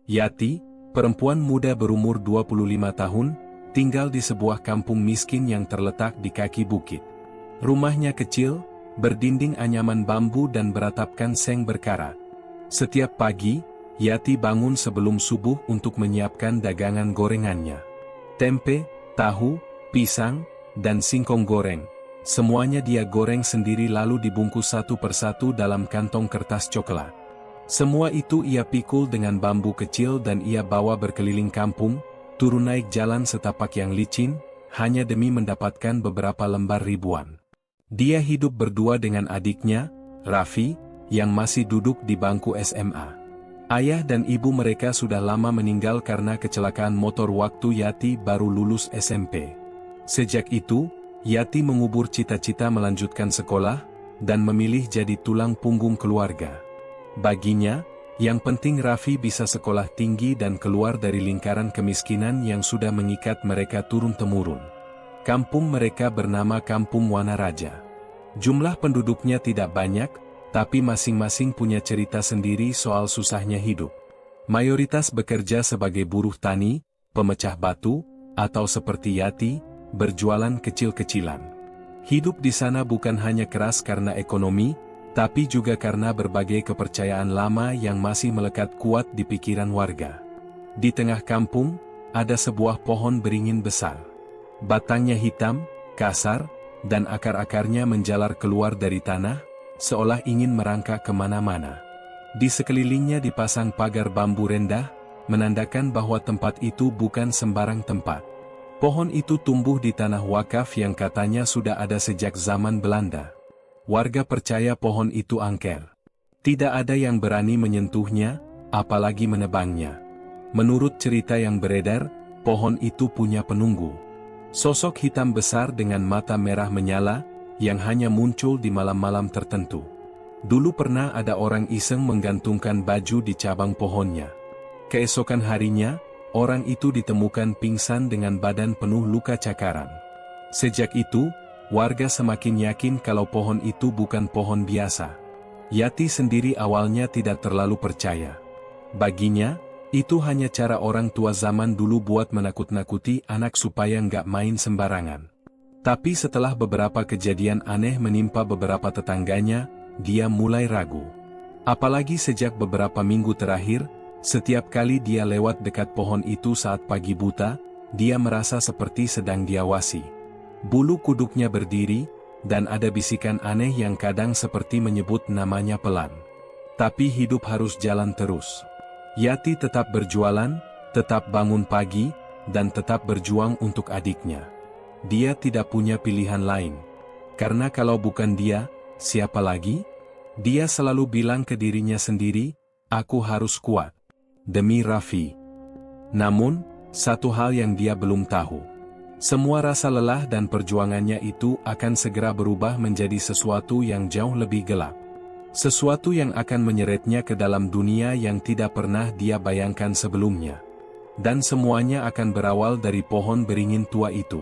Yati, perempuan muda berumur 25 tahun, tinggal di sebuah kampung miskin yang terletak di kaki bukit. Rumahnya kecil, berdinding anyaman bambu dan beratapkan seng berkarat. Setiap pagi, Yati bangun sebelum subuh untuk menyiapkan dagangan gorengannya. Tempe, tahu, pisang, dan singkong goreng. Semuanya dia goreng sendiri lalu dibungkus satu persatu dalam kantong kertas coklat. Semua itu ia pikul dengan bambu kecil dan ia bawa berkeliling kampung, turun naik jalan setapak yang licin, hanya demi mendapatkan beberapa lembar ribuan. Dia hidup berdua dengan adiknya, Raffi, yang masih duduk di bangku SMA. Ayah dan ibu mereka sudah lama meninggal karena kecelakaan motor waktu Yati baru lulus SMP. Sejak itu, Yati mengubur cita-cita melanjutkan sekolah, dan memilih jadi tulang punggung keluarga. Baginya, yang penting Raffi bisa sekolah tinggi dan keluar dari lingkaran kemiskinan yang sudah mengikat mereka turun-temurun. Kampung mereka bernama Kampung Wanaraja. Jumlah penduduknya tidak banyak, tapi masing-masing punya cerita sendiri soal susahnya hidup. Mayoritas bekerja sebagai buruh tani, pemecah batu, atau seperti Yati, berjualan kecil-kecilan. Hidup di sana bukan hanya keras karena ekonomi, tapi juga karena berbagai kepercayaan lama yang masih melekat kuat di pikiran warga. Di tengah kampung, ada sebuah pohon beringin besar. Batangnya hitam, kasar, dan akar-akarnya menjalar keluar dari tanah, seolah ingin merangkak kemana-mana. Di sekelilingnya dipasang pagar bambu rendah, menandakan bahwa tempat itu bukan sembarang tempat. Pohon itu tumbuh di tanah wakaf yang katanya sudah ada sejak zaman Belanda. Warga percaya pohon itu angker. Tidak ada yang berani menyentuhnya, apalagi menebangnya. Menurut cerita yang beredar, pohon itu punya penunggu. Sosok hitam besar dengan mata merah menyala, yang hanya muncul di malam-malam tertentu. Dulu pernah ada orang iseng menggantungkan baju di cabang pohonnya. Keesokan harinya, orang itu ditemukan pingsan dengan badan penuh luka cakaran. Sejak itu, warga semakin yakin kalau pohon itu bukan pohon biasa. Yati sendiri awalnya tidak terlalu percaya. Baginya, itu hanya cara orang tua zaman dulu buat menakut-nakuti anak supaya nggak main sembarangan. Tapi setelah beberapa kejadian aneh menimpa beberapa tetangganya, dia mulai ragu. Apalagi sejak beberapa minggu terakhir, setiap kali dia lewat dekat pohon itu saat pagi buta, dia merasa seperti sedang diawasi. Bulu kuduknya berdiri, dan ada bisikan aneh yang kadang seperti menyebut namanya pelan. Tapi hidup harus jalan terus. Yati tetap berjualan, tetap bangun pagi, dan tetap berjuang untuk adiknya. Dia tidak punya pilihan lain. Karena kalau bukan dia, siapa lagi? Dia selalu bilang ke dirinya sendiri, aku harus kuat. Demi Raffi. Namun, satu hal yang dia belum tahu. Semua rasa lelah dan perjuangannya itu akan segera berubah menjadi sesuatu yang jauh lebih gelap. Sesuatu yang akan menyeretnya ke dalam dunia yang tidak pernah dia bayangkan sebelumnya. Dan semuanya akan berawal dari pohon beringin tua itu.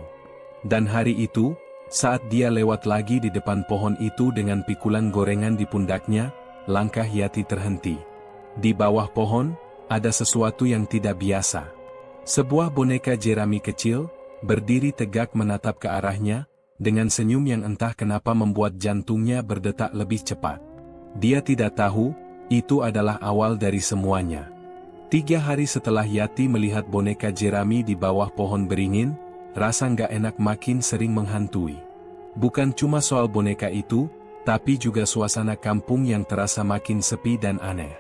Dan hari itu, saat dia lewat lagi di depan pohon itu dengan pikulan gorengan di pundaknya, langkah Yati terhenti. Di bawah pohon, ada sesuatu yang tidak biasa. Sebuah boneka jerami kecil, berdiri tegak menatap ke arahnya, dengan senyum yang entah kenapa membuat jantungnya berdetak lebih cepat. Dia tidak tahu, itu adalah awal dari semuanya. 3 hari setelah Yati melihat boneka jerami di bawah pohon beringin, rasa nggak enak makin sering menghantui. Bukan cuma soal boneka itu, tapi juga suasana kampung yang terasa makin sepi dan aneh.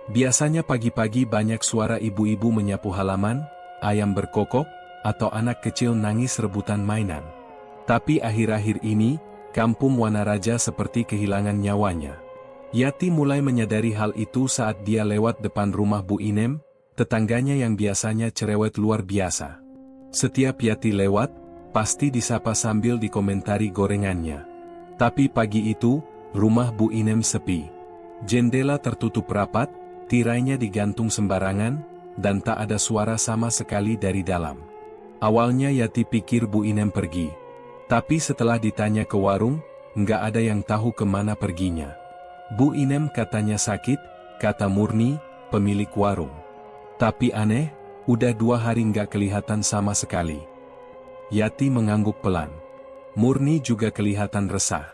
Biasanya pagi-pagi banyak suara ibu-ibu menyapu halaman, ayam berkokok, atau anak kecil nangis rebutan mainan. Tapi akhir-akhir ini, kampung Wanaraja seperti kehilangan nyawanya. Yati mulai menyadari hal itu saat dia lewat depan rumah Bu Inem, tetangganya yang biasanya cerewet luar biasa. Setiap Yati lewat, pasti disapa sambil dikomentari gorengannya. Tapi pagi itu, rumah Bu Inem sepi. Jendela tertutup rapat, tirainya digantung sembarangan, dan tak ada suara sama sekali dari dalam. Awalnya Yati pikir Bu Inem pergi. Tapi setelah ditanya ke warung, nggak ada yang tahu kemana perginya. Bu Inem katanya sakit, kata Murni, pemilik warung. Tapi aneh, udah 2 hari nggak kelihatan sama sekali. Yati mengangguk pelan. Murni juga kelihatan resah.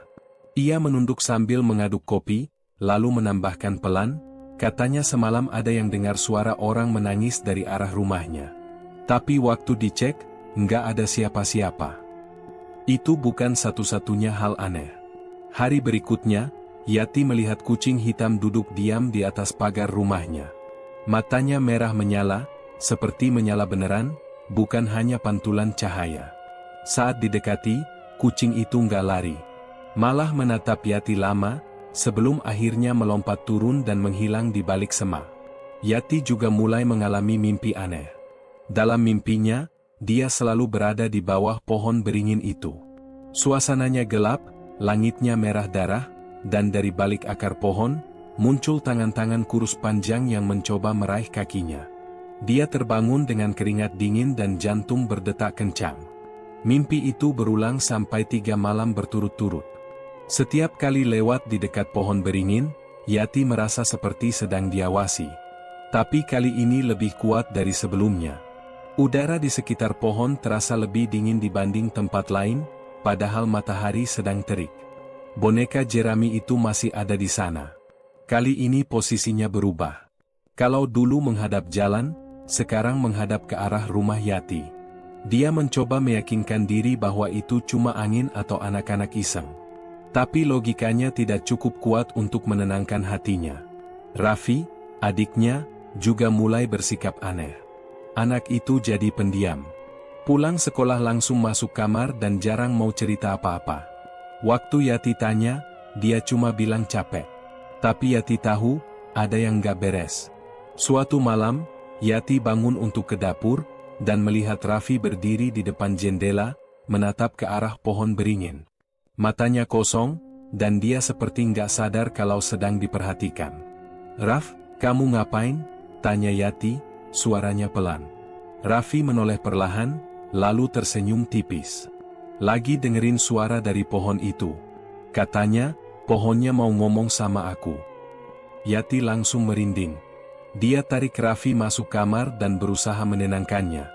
Ia menunduk sambil mengaduk kopi, lalu menambahkan pelan, katanya semalam ada yang dengar suara orang menangis dari arah rumahnya. Tapi waktu dicek, nggak ada siapa-siapa. Itu bukan satu-satunya hal aneh. Hari berikutnya, Yati melihat kucing hitam duduk diam di atas pagar rumahnya. Matanya merah menyala, seperti menyala beneran, bukan hanya pantulan cahaya. Saat didekati, kucing itu nggak lari. Malah menatap Yati lama, sebelum akhirnya melompat turun dan menghilang di balik semak. Yati juga mulai mengalami mimpi aneh. Dalam mimpinya, dia selalu berada di bawah pohon beringin itu. Suasananya gelap, langitnya merah darah, dan dari balik akar pohon, muncul tangan-tangan kurus panjang yang mencoba meraih kakinya. Dia terbangun dengan keringat dingin dan jantung berdetak kencang. Mimpi itu berulang sampai 3 malam berturut-turut. Setiap kali lewat di dekat pohon beringin, Yati merasa seperti sedang diawasi. Tapi kali ini lebih kuat dari sebelumnya. Udara di sekitar pohon terasa lebih dingin dibanding tempat lain, padahal matahari sedang terik. Boneka jerami itu masih ada di sana. Kali ini posisinya berubah. Kalau dulu menghadap jalan, sekarang menghadap ke arah rumah Yati. Dia mencoba meyakinkan diri bahwa itu cuma angin atau anak-anak iseng. Tapi logikanya tidak cukup kuat untuk menenangkan hatinya. Raffi, adiknya, juga mulai bersikap aneh. Anak itu jadi pendiam. Pulang sekolah langsung masuk kamar dan jarang mau cerita apa-apa. Waktu Yati tanya, dia cuma bilang capek. Tapi Yati tahu, ada yang gak beres. Suatu malam, Yati bangun untuk ke dapur, dan melihat Raffi berdiri di depan jendela, menatap ke arah pohon beringin. Matanya kosong, dan dia seperti nggak sadar kalau sedang diperhatikan. "Raff, kamu ngapain?" tanya Yati, suaranya pelan. Raffi menoleh perlahan, lalu tersenyum tipis. "Lagi dengerin suara dari pohon itu. Katanya, pohonnya mau ngomong sama aku." Yati langsung merinding. Dia tarik Raffi masuk kamar dan berusaha menenangkannya.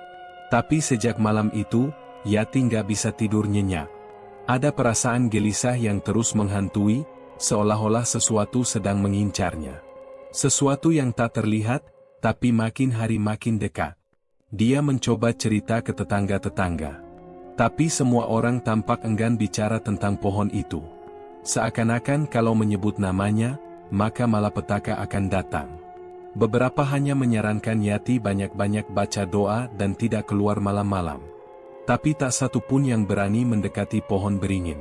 Tapi sejak malam itu, Yati nggak bisa tidur nyenyak. Ada perasaan gelisah yang terus menghantui, seolah-olah sesuatu sedang mengincarnya. Sesuatu yang tak terlihat, tapi makin hari makin dekat. Dia mencoba cerita ke tetangga-tetangga. Tapi semua orang tampak enggan bicara tentang pohon itu. Seakan-akan kalau menyebut namanya, maka malapetaka akan datang. Beberapa hanya menyarankan Yati banyak-banyak baca doa dan tidak keluar malam-malam. Tapi tak satu pun yang berani mendekati pohon beringin.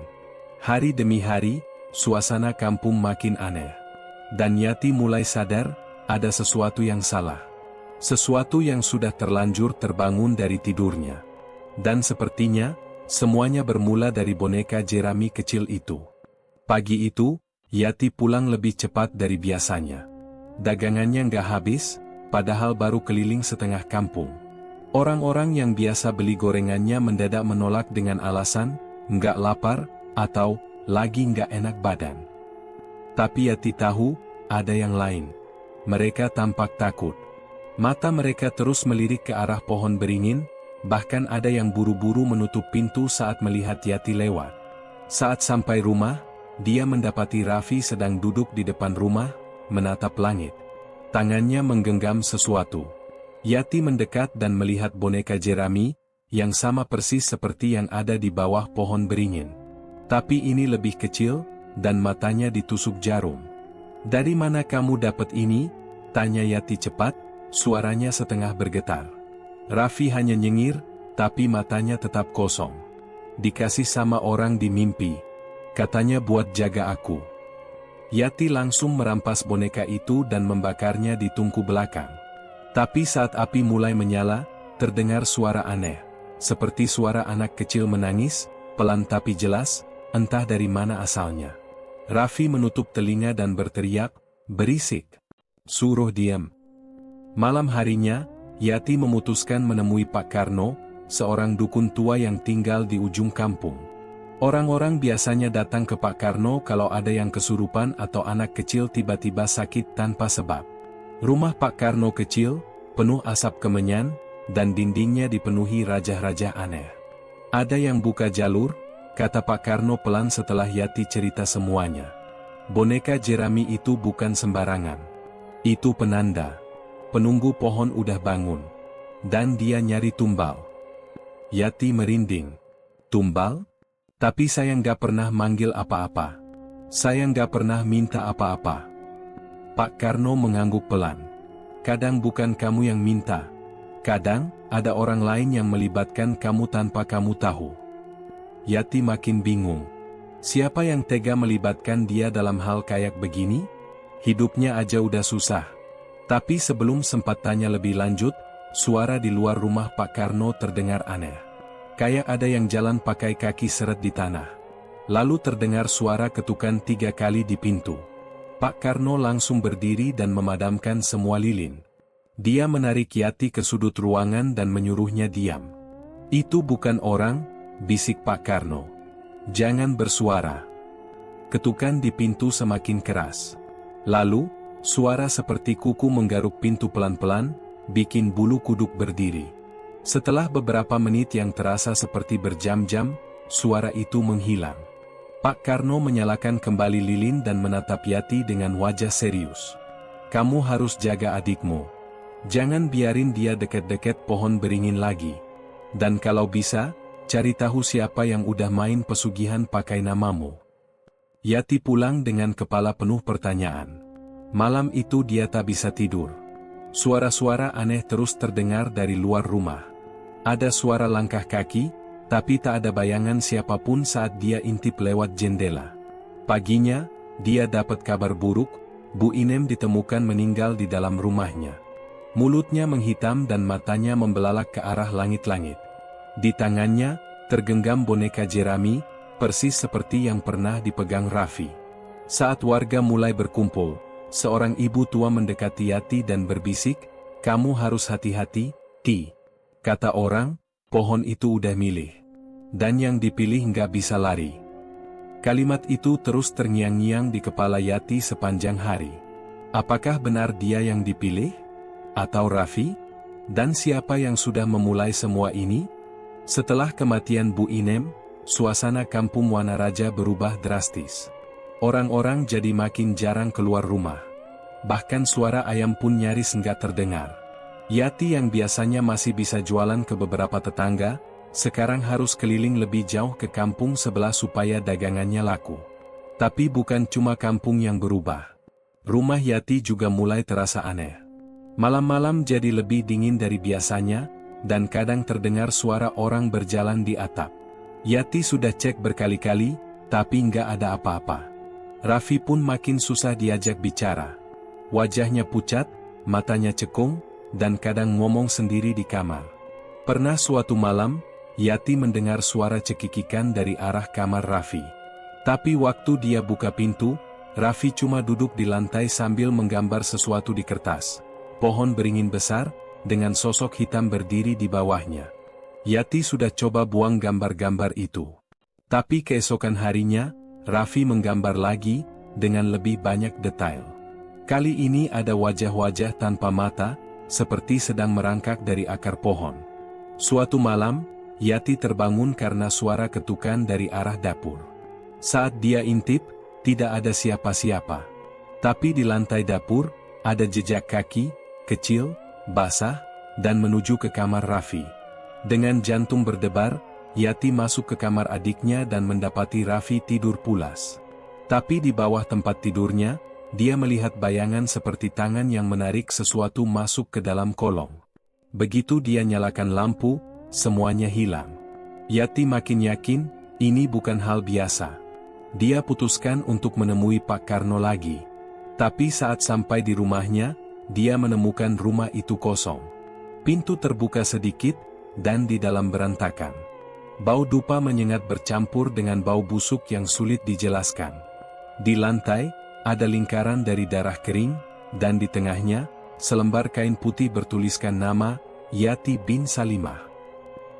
Hari demi hari, suasana kampung makin aneh. Dan Yati mulai sadar, ada sesuatu yang salah. Sesuatu yang sudah terlanjur terbangun dari tidurnya. Dan sepertinya, semuanya bermula dari boneka jerami kecil itu. Pagi itu, Yati pulang lebih cepat dari biasanya. Dagangannya nggak habis, padahal baru keliling setengah kampung. Orang-orang yang biasa beli gorengannya mendadak menolak dengan alasan, nggak lapar, atau lagi nggak enak badan. Tapi Yati tahu, ada yang lain. Mereka tampak takut. Mata mereka terus melirik ke arah pohon beringin, bahkan ada yang buru-buru menutup pintu saat melihat Yati lewat. Saat sampai rumah, dia mendapati Raffi sedang duduk di depan rumah, menatap langit. Tangannya menggenggam sesuatu. Yati mendekat dan melihat boneka jerami, yang sama persis seperti yang ada di bawah pohon beringin. Tapi ini lebih kecil, dan matanya ditusuk jarum. "Dari mana kamu dapat ini?" tanya Yati cepat, suaranya setengah bergetar. Raffi hanya nyengir, tapi matanya tetap kosong. "Dikasih sama orang di mimpi. Katanya buat jaga aku." Yati langsung merampas boneka itu dan membakarnya di tungku belakang. Tapi saat api mulai menyala, terdengar suara aneh. Seperti suara anak kecil menangis, pelan tapi jelas, entah dari mana asalnya. Raffi menutup telinga dan berteriak, "Berisik! Suruh diam!" Malam harinya, Yati memutuskan menemui Pak Karno, seorang dukun tua yang tinggal di ujung kampung. Orang-orang biasanya datang ke Pak Karno kalau ada yang kesurupan atau anak kecil tiba-tiba sakit tanpa sebab. Rumah Pak Karno kecil, penuh asap kemenyan, dan dindingnya dipenuhi rajah-rajah aneh. Ada yang buka jalur, kata Pak Karno pelan setelah Yati cerita semuanya. Boneka jerami itu bukan sembarangan. Itu penanda. Penunggu pohon udah bangun. Dan dia nyari tumbal. Yati merinding. Tumbal? Tapi saya nggak pernah manggil apa-apa. Saya nggak pernah minta apa-apa. Pak Karno mengangguk pelan. Kadang bukan kamu yang minta. Kadang, ada orang lain yang melibatkan kamu tanpa kamu tahu. Yati makin bingung. Siapa yang tega melibatkan dia dalam hal kayak begini? Hidupnya aja udah susah. Tapi sebelum sempat tanya lebih lanjut, suara di luar rumah Pak Karno terdengar aneh. Kayak ada yang jalan pakai kaki seret di tanah. Lalu terdengar suara ketukan 3 kali di pintu. Pak Karno langsung berdiri dan memadamkan semua lilin. Dia menarik Yati ke sudut ruangan dan menyuruhnya diam. Itu bukan orang, bisik Pak Karno. Jangan bersuara. Ketukan di pintu semakin keras. Lalu, suara seperti kuku menggaruk pintu pelan-pelan, bikin bulu kuduk berdiri. Setelah beberapa menit yang terasa seperti berjam-jam, suara itu menghilang. Pak Karno menyalakan kembali lilin dan menatap Yati dengan wajah serius. Kamu harus jaga adikmu. Jangan biarin dia deket-deket pohon beringin lagi. Dan kalau bisa, cari tahu siapa yang udah main pesugihan pakai namamu. Yati pulang dengan kepala penuh pertanyaan. Malam itu dia tak bisa tidur. Suara-suara aneh terus terdengar dari luar rumah. Ada suara langkah kaki, tapi tak ada bayangan siapapun saat dia intip lewat jendela. Paginya, dia dapat kabar buruk, Bu Inem ditemukan meninggal di dalam rumahnya. Mulutnya menghitam dan matanya membelalak ke arah langit-langit. Di tangannya, tergenggam boneka jerami, persis seperti yang pernah dipegang Raffi. Saat warga mulai berkumpul, seorang ibu tua mendekati Yati dan berbisik, "Kamu harus hati-hati, Ti. Kata orang, pohon itu udah milih. Dan yang dipilih nggak bisa lari." Kalimat itu terus terngiang-ngiang di kepala Yati sepanjang hari. Apakah benar dia yang dipilih? Atau Raffi? Dan siapa yang sudah memulai semua ini? Setelah kematian Bu Inem, suasana kampung Wanaraja berubah drastis. Orang-orang jadi makin jarang keluar rumah. Bahkan suara ayam pun nyaris nggak terdengar. Yati yang biasanya masih bisa jualan ke beberapa tetangga, sekarang harus keliling lebih jauh ke kampung sebelah supaya dagangannya laku. Tapi bukan cuma kampung yang berubah. Rumah Yati juga mulai terasa aneh. Malam-malam jadi lebih dingin dari biasanya, dan kadang terdengar suara orang berjalan di atap. Yati sudah cek berkali-kali, tapi nggak ada apa-apa. Raffi pun makin susah diajak bicara. Wajahnya pucat, matanya cekung, dan kadang ngomong sendiri di kamar. Pernah suatu malam, Yati mendengar suara cekikikan dari arah kamar Raffi. Tapi waktu dia buka pintu, Raffi cuma duduk di lantai sambil menggambar sesuatu di kertas. Pohon beringin besar, dengan sosok hitam berdiri di bawahnya. Yati sudah coba buang gambar-gambar itu. Tapi keesokan harinya, Raffi menggambar lagi, dengan lebih banyak detail. Kali ini ada wajah-wajah tanpa mata, seperti sedang merangkak dari akar pohon. Suatu malam, Yati terbangun karena suara ketukan dari arah dapur. Saat dia intip, tidak ada siapa-siapa. Tapi di lantai dapur, ada jejak kaki, kecil, basah, dan menuju ke kamar Raffi. Dengan jantung berdebar, Yati masuk ke kamar adiknya dan mendapati Raffi tidur pulas. Tapi di bawah tempat tidurnya, dia melihat bayangan seperti tangan yang menarik sesuatu masuk ke dalam kolong. Begitu dia nyalakan lampu, semuanya hilang. Yati makin yakin, ini bukan hal biasa. Dia putuskan untuk menemui Pak Karno lagi. Tapi saat sampai di rumahnya, dia menemukan rumah itu kosong. Pintu terbuka sedikit, dan di dalam berantakan. Bau dupa menyengat bercampur dengan bau busuk yang sulit dijelaskan. Di lantai, ada lingkaran dari darah kering, dan di tengahnya, selembar kain putih bertuliskan nama, Yati bin Salimah.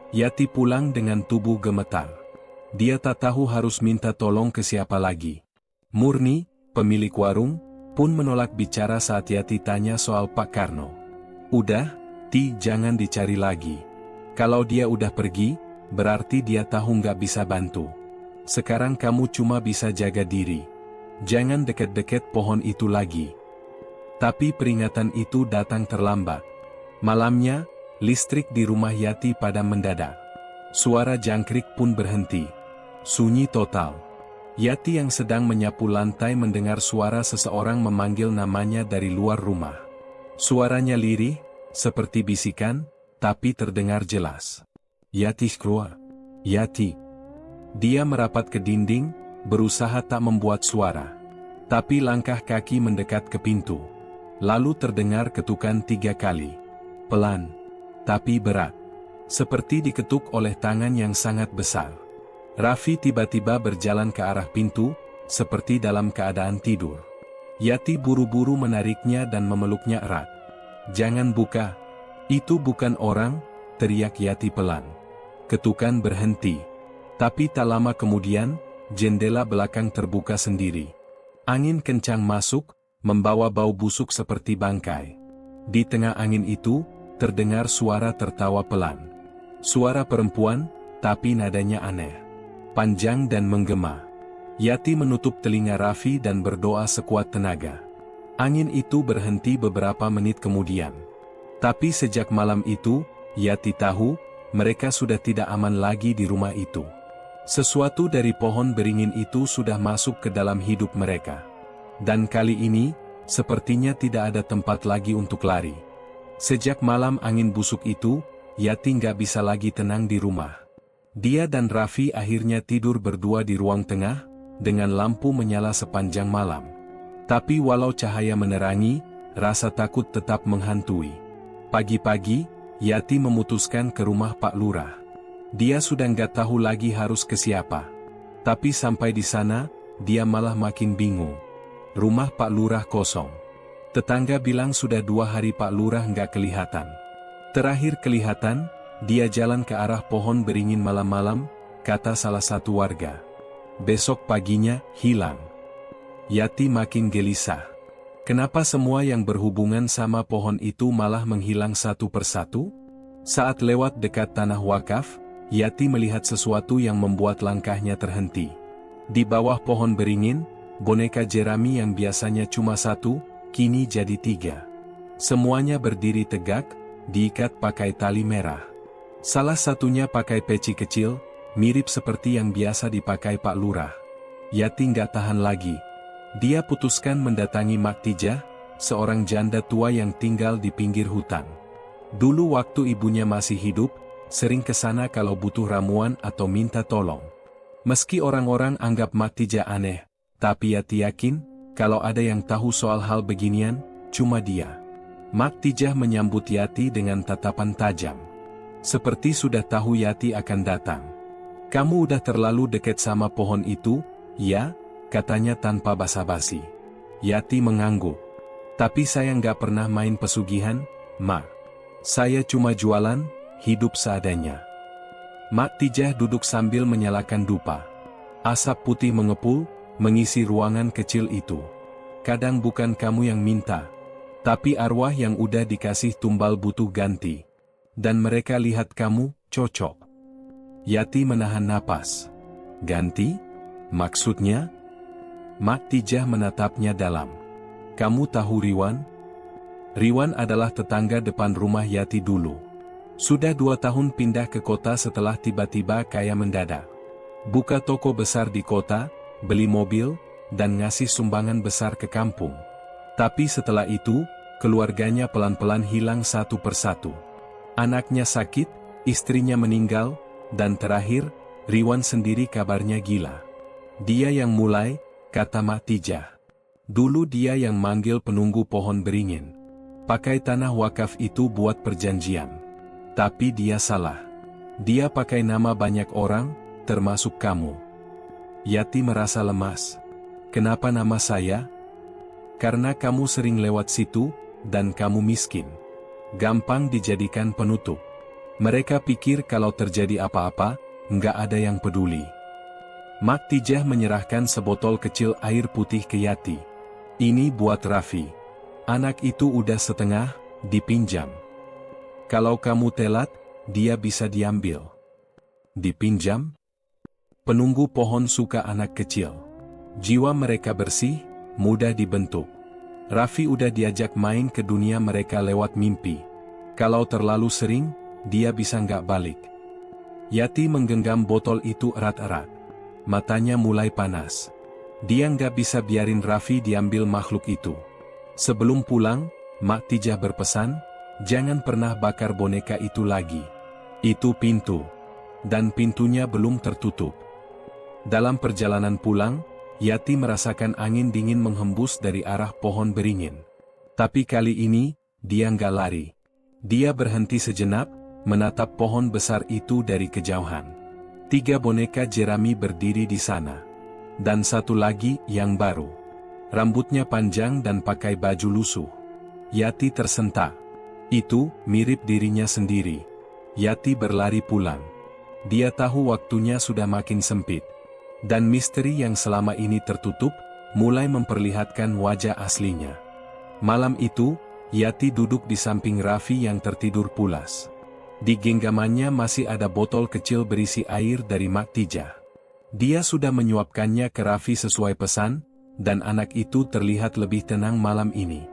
Yati pulang dengan tubuh gemetar. Dia tak tahu harus minta tolong ke siapa lagi. Murni, pemilik warung, pun menolak bicara saat Yati tanya soal Pak Karno. "Udah, Ti, jangan dicari lagi. Kalau dia udah pergi, berarti dia tahu nggak bisa bantu. Sekarang kamu cuma bisa jaga diri. Jangan deket-deket pohon itu lagi. Tapi peringatan itu datang terlambat. Malamnya, listrik di rumah Yati padam mendadak. Suara jangkrik pun berhenti. Sunyi total. Yati yang sedang menyapu lantai mendengar suara seseorang memanggil namanya dari luar rumah. Suaranya lirih, seperti bisikan, tapi terdengar jelas. Yati keluar. Yati. Dia merapat ke dinding, berusaha tak membuat suara. Tapi langkah kaki mendekat ke pintu. Lalu terdengar ketukan 3 kali. Pelan, tapi berat. Seperti diketuk oleh tangan yang sangat besar. Raffi tiba-tiba berjalan ke arah pintu, seperti dalam keadaan tidur. Yati buru-buru menariknya dan memeluknya erat. "Jangan buka. Itu bukan orang," teriak Yati pelan. Ketukan berhenti. Tapi tak lama kemudian, jendela belakang terbuka sendiri. Angin kencang masuk, membawa bau busuk seperti bangkai. Di tengah angin itu, terdengar suara tertawa pelan. Suara perempuan, tapi nadanya aneh. Panjang dan menggema. Yati menutup telinga Raffi dan berdoa sekuat tenaga. Angin itu berhenti beberapa menit kemudian. Tapi sejak malam itu, Yati tahu, mereka sudah tidak aman lagi di rumah itu. Sesuatu dari pohon beringin itu sudah masuk ke dalam hidup mereka. Dan kali ini, sepertinya tidak ada tempat lagi untuk lari. Sejak malam angin busuk itu, Yati nggak bisa lagi tenang di rumah. Dia dan Raffi akhirnya tidur berdua di ruang tengah, dengan lampu menyala sepanjang malam. Tapi walau cahaya menerangi, rasa takut tetap menghantui. Pagi-pagi, Yati memutuskan ke rumah Pak Lurah. Dia sudah nggak tahu lagi harus ke siapa. Tapi sampai di sana, dia malah makin bingung. Rumah Pak Lurah kosong. Tetangga bilang sudah 2 hari Pak Lurah nggak kelihatan. Terakhir kelihatan, dia jalan ke arah pohon beringin malam-malam, kata salah satu warga. Besok paginya, hilang. Yati makin gelisah. Kenapa semua yang berhubungan sama pohon itu malah menghilang satu persatu? Saat lewat dekat tanah wakaf, Yati melihat sesuatu yang membuat langkahnya terhenti. Di bawah pohon beringin, boneka jerami yang biasanya cuma 1, kini jadi 3. Semuanya berdiri tegak, diikat pakai tali merah. Salah satunya pakai peci kecil, mirip seperti yang biasa dipakai Pak Lurah. Yati nggak tahan lagi. Dia putuskan mendatangi Mak Tijah, seorang janda tua yang tinggal di pinggir hutan. Dulu waktu ibunya masih hidup, sering ke sana kalau butuh ramuan atau minta tolong. Meski orang-orang anggap Mak Tijah aneh, tapi Yati yakin, kalau ada yang tahu soal hal beginian, cuma dia. Mak Tijah menyambut Yati dengan tatapan tajam. Seperti sudah tahu Yati akan datang. "Kamu udah terlalu dekat sama pohon itu, ya?" katanya tanpa basa-basi. Yati mengangguk. "Tapi saya nggak pernah main pesugihan, Mak. Saya cuma jualan, hidup seadanya." Mak Tijah duduk sambil menyalakan dupa. Asap putih mengepul, mengisi ruangan kecil itu. "Kadang bukan kamu yang minta, tapi arwah yang udah dikasih tumbal butuh ganti. Dan mereka lihat kamu, cocok." Yati menahan napas. "Ganti? Maksudnya?" Mak Tijah menatapnya dalam. "Kamu tahu Riwan?" Riwan adalah tetangga depan rumah Yati dulu. Sudah 2 tahun pindah ke kota setelah tiba-tiba kaya mendadak. Buka toko besar di kota, beli mobil, dan ngasih sumbangan besar ke kampung. Tapi setelah itu, keluarganya pelan-pelan hilang satu persatu. Anaknya sakit, istrinya meninggal, dan terakhir, Riwan sendiri kabarnya gila. "Dia yang mulai," kata Mak Tijah. "Dulu dia yang manggil penunggu pohon beringin. Pakai tanah wakaf itu buat perjanjian. Tapi dia salah. Dia pakai nama banyak orang, termasuk kamu." Yati merasa lemas. "Kenapa nama saya?" "Karena kamu sering lewat situ, dan kamu miskin. Gampang dijadikan penutup. Mereka pikir kalau terjadi apa-apa, nggak ada yang peduli." Mak Tijah menyerahkan sebotol kecil air putih ke Yati. "Ini buat Raffi. Anak itu udah setengah, dipinjam. Kalau kamu telat, dia bisa diambil. Dipinjam? Penunggu pohon suka anak kecil. Jiwa mereka bersih, mudah dibentuk. Raffi udah diajak main ke dunia mereka lewat mimpi. Kalau terlalu sering, dia bisa nggak balik. Yati menggenggam botol itu erat-erat. Matanya mulai panas. Dia nggak bisa biarin Raffi diambil makhluk itu. Sebelum pulang, Mak Tijah berpesan, jangan pernah bakar boneka itu lagi. Itu pintu. Dan pintunya belum tertutup. Dalam perjalanan pulang, Yati merasakan angin dingin menghembus dari arah pohon beringin. Tapi kali ini, dia nggak lari. Dia berhenti sejenak, menatap pohon besar itu dari kejauhan. 3 boneka jerami berdiri di sana. Dan satu lagi yang baru. Rambutnya panjang dan pakai baju lusuh. Yati tersentak. Itu mirip dirinya sendiri. Yati berlari pulang. Dia tahu waktunya sudah makin sempit. Dan misteri yang selama ini tertutup, mulai memperlihatkan wajah aslinya. Malam itu, Yati duduk di samping Raffi yang tertidur pulas. Di genggamannya masih ada botol kecil berisi air dari Mak Tijah. Dia sudah menyuapkannya ke Raffi sesuai pesan, dan anak itu terlihat lebih tenang malam ini.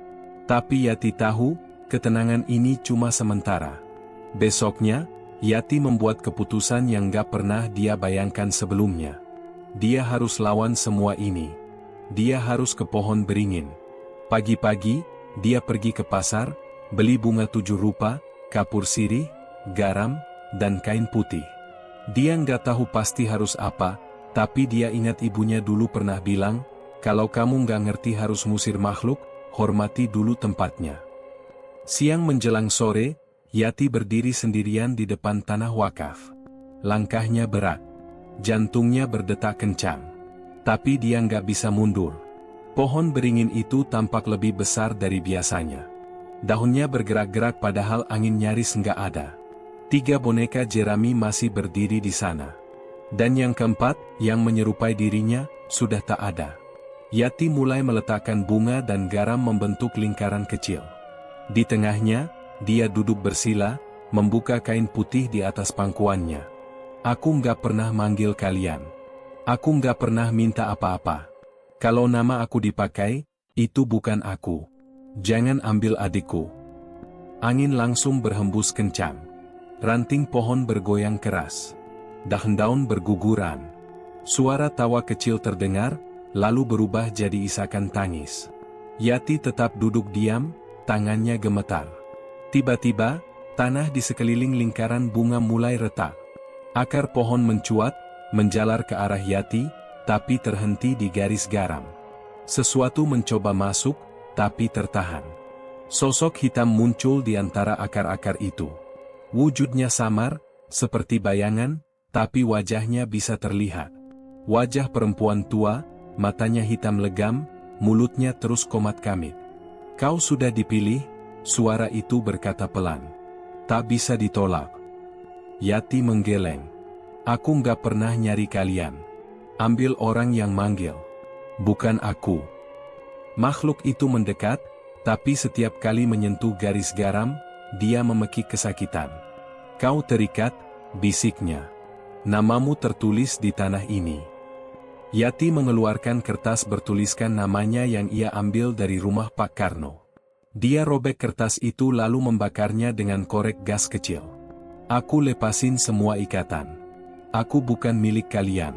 Tapi Yati tahu, ketenangan ini cuma sementara. Besoknya, Yati membuat keputusan yang gak pernah dia bayangkan sebelumnya. Dia harus lawan semua ini. Dia harus ke pohon beringin. Pagi-pagi, dia pergi ke pasar, beli bunga 7 rupa, kapur sirih, garam, dan kain putih. Dia nggak tahu pasti harus apa, tapi dia ingat ibunya dulu pernah bilang, kalau kamu nggak ngerti harus ngusir makhluk, hormati dulu tempatnya. Siang menjelang sore, Yati berdiri sendirian di depan tanah wakaf. Langkahnya berat. Jantungnya berdetak kencang. Tapi dia nggak bisa mundur. Pohon beringin itu tampak lebih besar dari biasanya. Daunnya bergerak-gerak padahal angin nyaris nggak ada. 3 boneka jerami masih berdiri di sana. Dan yang keempat, yang menyerupai dirinya, sudah tak ada. Yati mulai meletakkan bunga dan garam membentuk lingkaran kecil. Di tengahnya, dia duduk bersila, membuka kain putih di atas pangkuannya. Aku nggak pernah manggil kalian. Aku nggak pernah minta apa-apa. Kalau nama aku dipakai, itu bukan aku. Jangan ambil adikku. Angin langsung berhembus kencang. Ranting pohon bergoyang keras. Daun-daun berguguran. Suara tawa kecil terdengar, lalu berubah jadi isakan tangis. Yati tetap duduk diam, tangannya gemetar. Tiba-tiba, tanah di sekeliling lingkaran bunga mulai retak. Akar pohon mencuat, menjalar ke arah Yati, tapi terhenti di garis garam. Sesuatu mencoba masuk, tapi tertahan. Sosok hitam muncul di antara akar-akar itu. Wujudnya samar, seperti bayangan, tapi wajahnya bisa terlihat. Wajah perempuan tua, matanya hitam legam, mulutnya terus komat-kamit. Kau sudah dipilih, suara itu berkata pelan. Tak bisa ditolak. Yati menggeleng. Aku nggak pernah nyari kalian. Ambil orang yang manggil. Bukan aku. Makhluk itu mendekat, tapi setiap kali menyentuh garis garam, dia memekik kesakitan. Kau terikat, bisiknya. Namamu tertulis di tanah ini. Yati mengeluarkan kertas bertuliskan namanya yang ia ambil dari rumah Pak Karno. Dia robek kertas itu lalu membakarnya dengan korek gas kecil. Aku lepasin semua ikatan. Aku bukan milik kalian.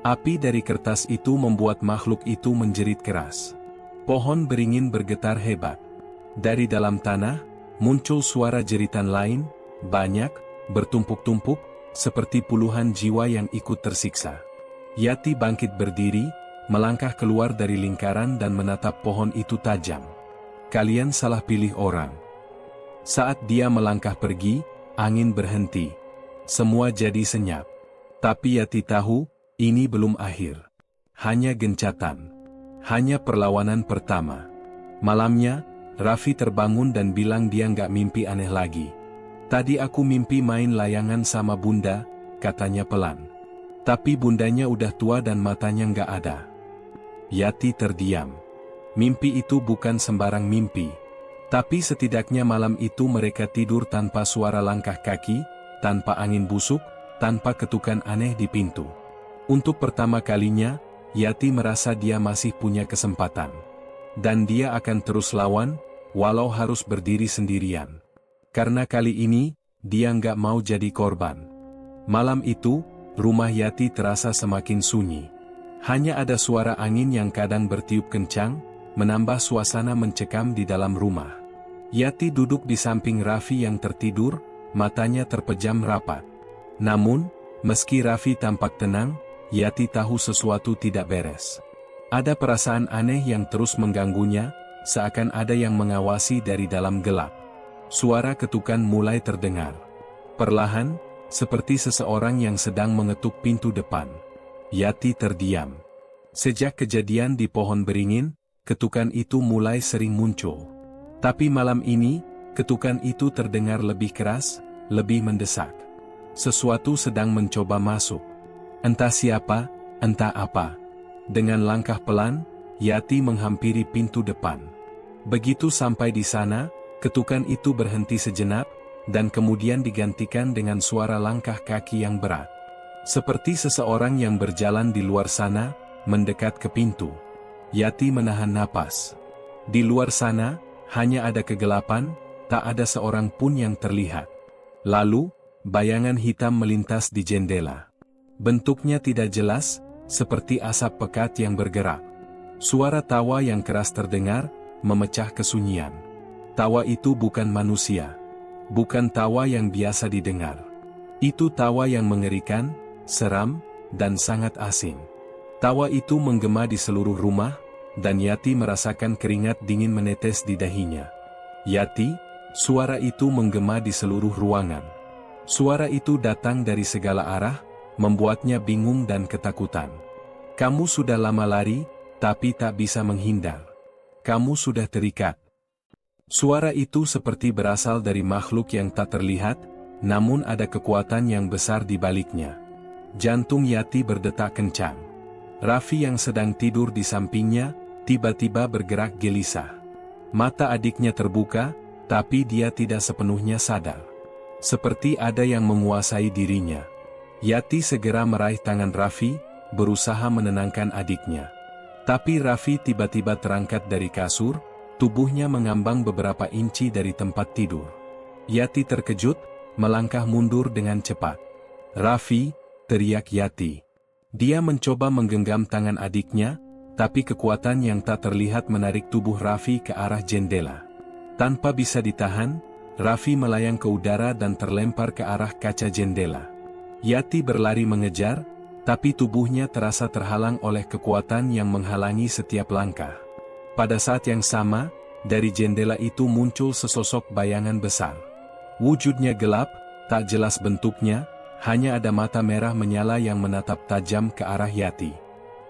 Api dari kertas itu membuat makhluk itu menjerit keras. Pohon beringin bergetar hebat. Dari dalam tanah, muncul suara jeritan lain, banyak, bertumpuk-tumpuk, seperti puluhan jiwa yang ikut tersiksa. Yati bangkit berdiri, melangkah keluar dari lingkaran dan menatap pohon itu tajam. Kalian salah pilih orang. Saat dia melangkah pergi, angin berhenti. Semua jadi senyap. Tapi Yati tahu, ini belum akhir. Hanya gencatan. Hanya perlawanan pertama. Malamnya, Raffi terbangun dan bilang dia nggak mimpi aneh lagi. Tadi aku mimpi main layangan sama bunda, katanya pelan. Tapi bundanya udah tua dan matanya nggak ada. Yati terdiam. Mimpi itu bukan sembarang mimpi. Tapi setidaknya malam itu mereka tidur tanpa suara langkah kaki, tanpa angin busuk, tanpa ketukan aneh di pintu. Untuk pertama kalinya, Yati merasa dia masih punya kesempatan. Dan dia akan terus lawan, walau harus berdiri sendirian. Karena kali ini, dia nggak mau jadi korban. Malam itu, rumah Yati terasa semakin sunyi. Hanya ada suara angin yang kadang bertiup kencang, menambah suasana mencekam di dalam rumah. Yati duduk di samping Raffi yang tertidur, matanya terpejam rapat. Namun, meski Raffi tampak tenang, Yati tahu sesuatu tidak beres. Ada perasaan aneh yang terus mengganggunya, seakan ada yang mengawasi dari dalam gelap. Suara ketukan mulai terdengar. Perlahan, seperti seseorang yang sedang mengetuk pintu depan. Yati terdiam. Sejak kejadian di pohon beringin, ketukan itu mulai sering muncul. Tapi malam ini, ketukan itu terdengar lebih keras, lebih mendesak. Sesuatu sedang mencoba masuk. Entah siapa, entah apa. Dengan langkah pelan, Yati menghampiri pintu depan. Begitu sampai di sana, ketukan itu berhenti sejenak, dan kemudian digantikan dengan suara langkah kaki yang berat. Seperti seseorang yang berjalan di luar sana, mendekat ke pintu. Yati menahan napas. Di luar sana, hanya ada kegelapan, tak ada seorang pun yang terlihat. Lalu, bayangan hitam melintas di jendela. Bentuknya tidak jelas, seperti asap pekat yang bergerak. Suara tawa yang keras terdengar, memecah kesunyian. Tawa itu bukan manusia. Bukan tawa yang biasa didengar. Itu tawa yang mengerikan, seram, dan sangat asing. Tawa itu menggema di seluruh rumah, dan Yati merasakan keringat dingin menetes di dahinya. Yati, suara itu menggema di seluruh ruangan. Suara itu datang dari segala arah, membuatnya bingung dan ketakutan. Kamu sudah lama lari, tapi tak bisa menghindar. Kamu sudah terikat. Suara itu seperti berasal dari makhluk yang tak terlihat, namun ada kekuatan yang besar di baliknya. Jantung Yati berdetak kencang. Raffi yang sedang tidur di sampingnya, tiba-tiba bergerak gelisah. Mata adiknya terbuka, tapi dia tidak sepenuhnya sadar. Seperti ada yang menguasai dirinya. Yati segera meraih tangan Raffi, berusaha menenangkan adiknya. Tapi Raffi tiba-tiba terangkat dari kasur, tubuhnya mengambang beberapa inci dari tempat tidur. Yati terkejut, melangkah mundur dengan cepat. "Raffi!" teriak Yati. Dia mencoba menggenggam tangan adiknya, tapi kekuatan yang tak terlihat menarik tubuh Raffi ke arah jendela. Tanpa bisa ditahan, Raffi melayang ke udara dan terlempar ke arah kaca jendela. Yati berlari mengejar, tapi tubuhnya terasa terhalang oleh kekuatan yang menghalangi setiap langkah. Pada saat yang sama, dari jendela itu muncul sesosok bayangan besar. Wujudnya gelap, tak jelas bentuknya, hanya ada mata merah menyala yang menatap tajam ke arah Yati.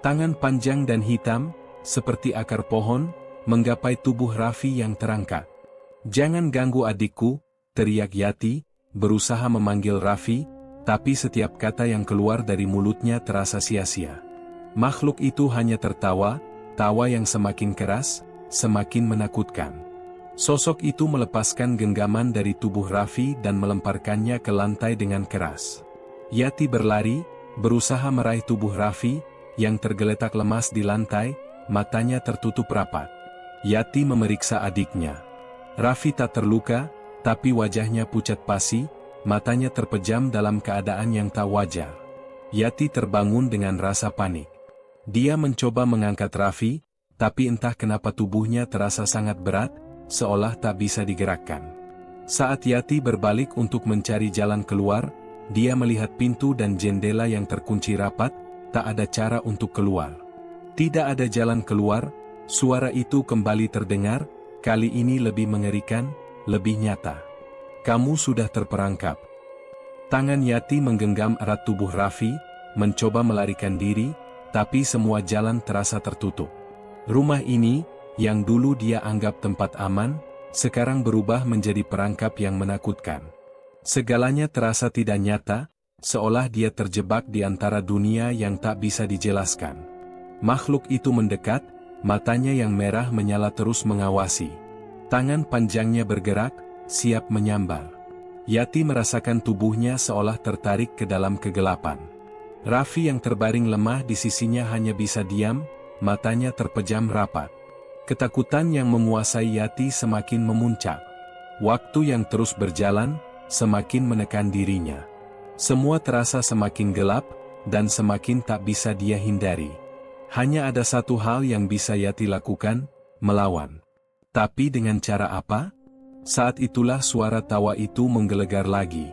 Tangan panjang dan hitam, seperti akar pohon, menggapai tubuh Raffi yang terangkat. "Jangan ganggu adikku," teriak Yati, berusaha memanggil Raffi, tapi setiap kata yang keluar dari mulutnya terasa sia-sia. Makhluk itu hanya tertawa, tawa yang semakin keras, semakin menakutkan. Sosok itu melepaskan genggaman dari tubuh Raffi dan melemparkannya ke lantai dengan keras. Yati berlari, berusaha meraih tubuh Raffi, yang tergeletak lemas di lantai, matanya tertutup rapat. Yati memeriksa adiknya. Raffi tak terluka, tapi wajahnya pucat pasi, matanya terpejam dalam keadaan yang tak wajar. Yati terbangun dengan rasa panik. Dia mencoba mengangkat Raffi, tapi entah kenapa tubuhnya terasa sangat berat, seolah tak bisa digerakkan. Saat Yati berbalik untuk mencari jalan keluar, dia melihat pintu dan jendela yang terkunci rapat, tak ada cara untuk keluar. Tidak ada jalan keluar, suara itu kembali terdengar, kali ini lebih mengerikan, lebih nyata. "Kamu sudah terperangkap." Tangan Yati menggenggam erat tubuh Raffi, mencoba melarikan diri, tapi semua jalan terasa tertutup. Rumah ini, yang dulu dia anggap tempat aman, sekarang berubah menjadi perangkap yang menakutkan. Segalanya terasa tidak nyata, seolah dia terjebak di antara dunia yang tak bisa dijelaskan. Makhluk itu mendekat, matanya yang merah menyala terus mengawasi. Tangan panjangnya bergerak, siap menyambar. Yati merasakan tubuhnya seolah tertarik ke dalam kegelapan. Raffi yang terbaring lemah di sisinya hanya bisa diam, matanya terpejam rapat. Ketakutan yang menguasai Yati semakin memuncak. Waktu yang terus berjalan, semakin menekan dirinya. Semua terasa semakin gelap, dan semakin tak bisa dia hindari. Hanya ada satu hal yang bisa Yati lakukan, melawan. Tapi dengan cara apa? Saat itulah suara tawa itu menggelegar lagi.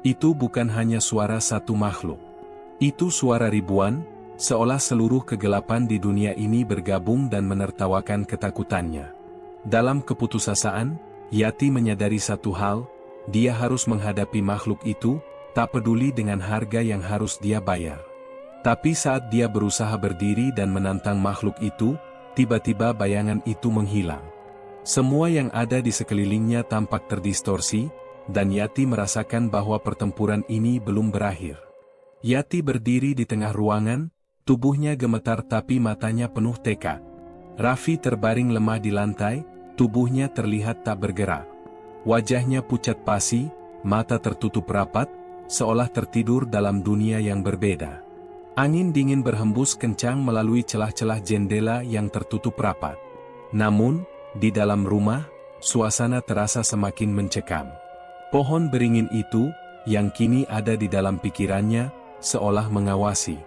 Itu bukan hanya suara satu makhluk. Itu suara ribuan, seolah seluruh kegelapan di dunia ini bergabung dan menertawakan ketakutannya. Dalam keputusasaan, Yati menyadari satu hal, dia harus menghadapi makhluk itu, tak peduli dengan harga yang harus dia bayar. Tapi saat dia berusaha berdiri dan menantang makhluk itu, tiba-tiba bayangan itu menghilang. Semua yang ada di sekelilingnya tampak terdistorsi, dan Yati merasakan bahwa pertempuran ini belum berakhir. Yati berdiri di tengah ruangan, tubuhnya gemetar tapi matanya penuh tekad. Raffi terbaring lemah di lantai, tubuhnya terlihat tak bergerak. Wajahnya pucat pasi, mata tertutup rapat, seolah tertidur dalam dunia yang berbeda. Angin dingin berhembus kencang melalui celah-celah jendela yang tertutup rapat. Namun, di dalam rumah, suasana terasa semakin mencekam. Pohon beringin itu, yang kini ada di dalam pikirannya, seolah mengawasi.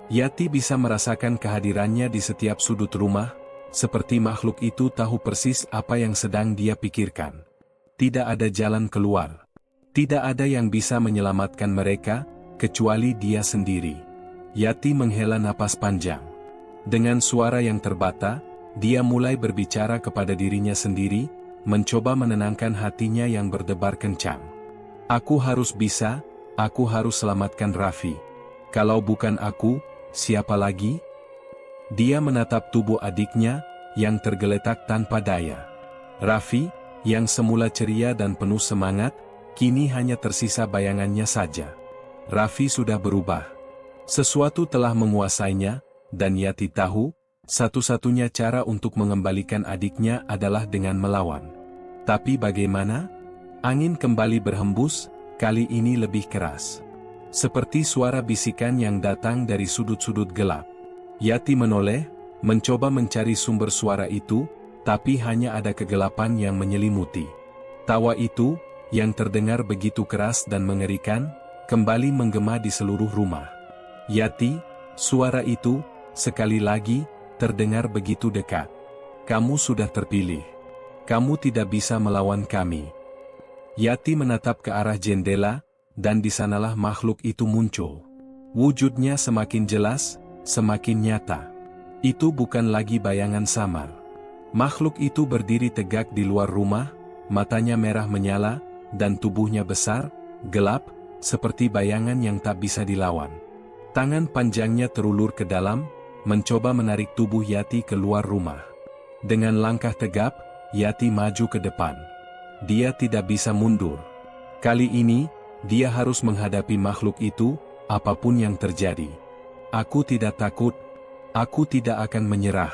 Yati bisa merasakan kehadirannya di setiap sudut rumah, seperti makhluk itu tahu persis apa yang sedang dia pikirkan. Tidak ada jalan keluar. Tidak ada yang bisa menyelamatkan mereka, kecuali dia sendiri. Yati menghela napas panjang. Dengan suara yang terbata, dia mulai berbicara kepada dirinya sendiri, mencoba menenangkan hatinya yang berdebar kencang. Aku harus bisa, aku harus selamatkan Raffi. Kalau bukan aku, siapa lagi? Dia menatap tubuh adiknya, yang tergeletak tanpa daya. Raffi, yang semula ceria dan penuh semangat, kini hanya tersisa bayangannya saja. Raffi sudah berubah. Sesuatu telah menguasainya, dan Yati tahu, satu-satunya cara untuk mengembalikan adiknya adalah dengan melawan. Tapi bagaimana? Angin kembali berhembus, kali ini lebih keras. Seperti suara bisikan yang datang dari sudut-sudut gelap. Yati menoleh, mencoba mencari sumber suara itu, tapi hanya ada kegelapan yang menyelimuti. Tawa itu, yang terdengar begitu keras dan mengerikan, kembali menggema di seluruh rumah. Yati, suara itu, sekali lagi, terdengar begitu dekat. Kamu sudah terpilih. Kamu tidak bisa melawan kami. Yati menatap ke arah jendela, dan di sanalah makhluk itu muncul. Wujudnya semakin jelas, semakin nyata. Itu bukan lagi bayangan samar. Makhluk itu berdiri tegak di luar rumah, matanya merah menyala, dan tubuhnya besar, gelap, seperti bayangan yang tak bisa dilawan. Tangan panjangnya terulur ke dalam, mencoba menarik tubuh Yati keluar rumah. Dengan langkah tegap, Yati maju ke depan. Dia tidak bisa mundur. Kali ini, dia harus menghadapi makhluk itu, apapun yang terjadi. Aku tidak takut. Aku tidak akan menyerah.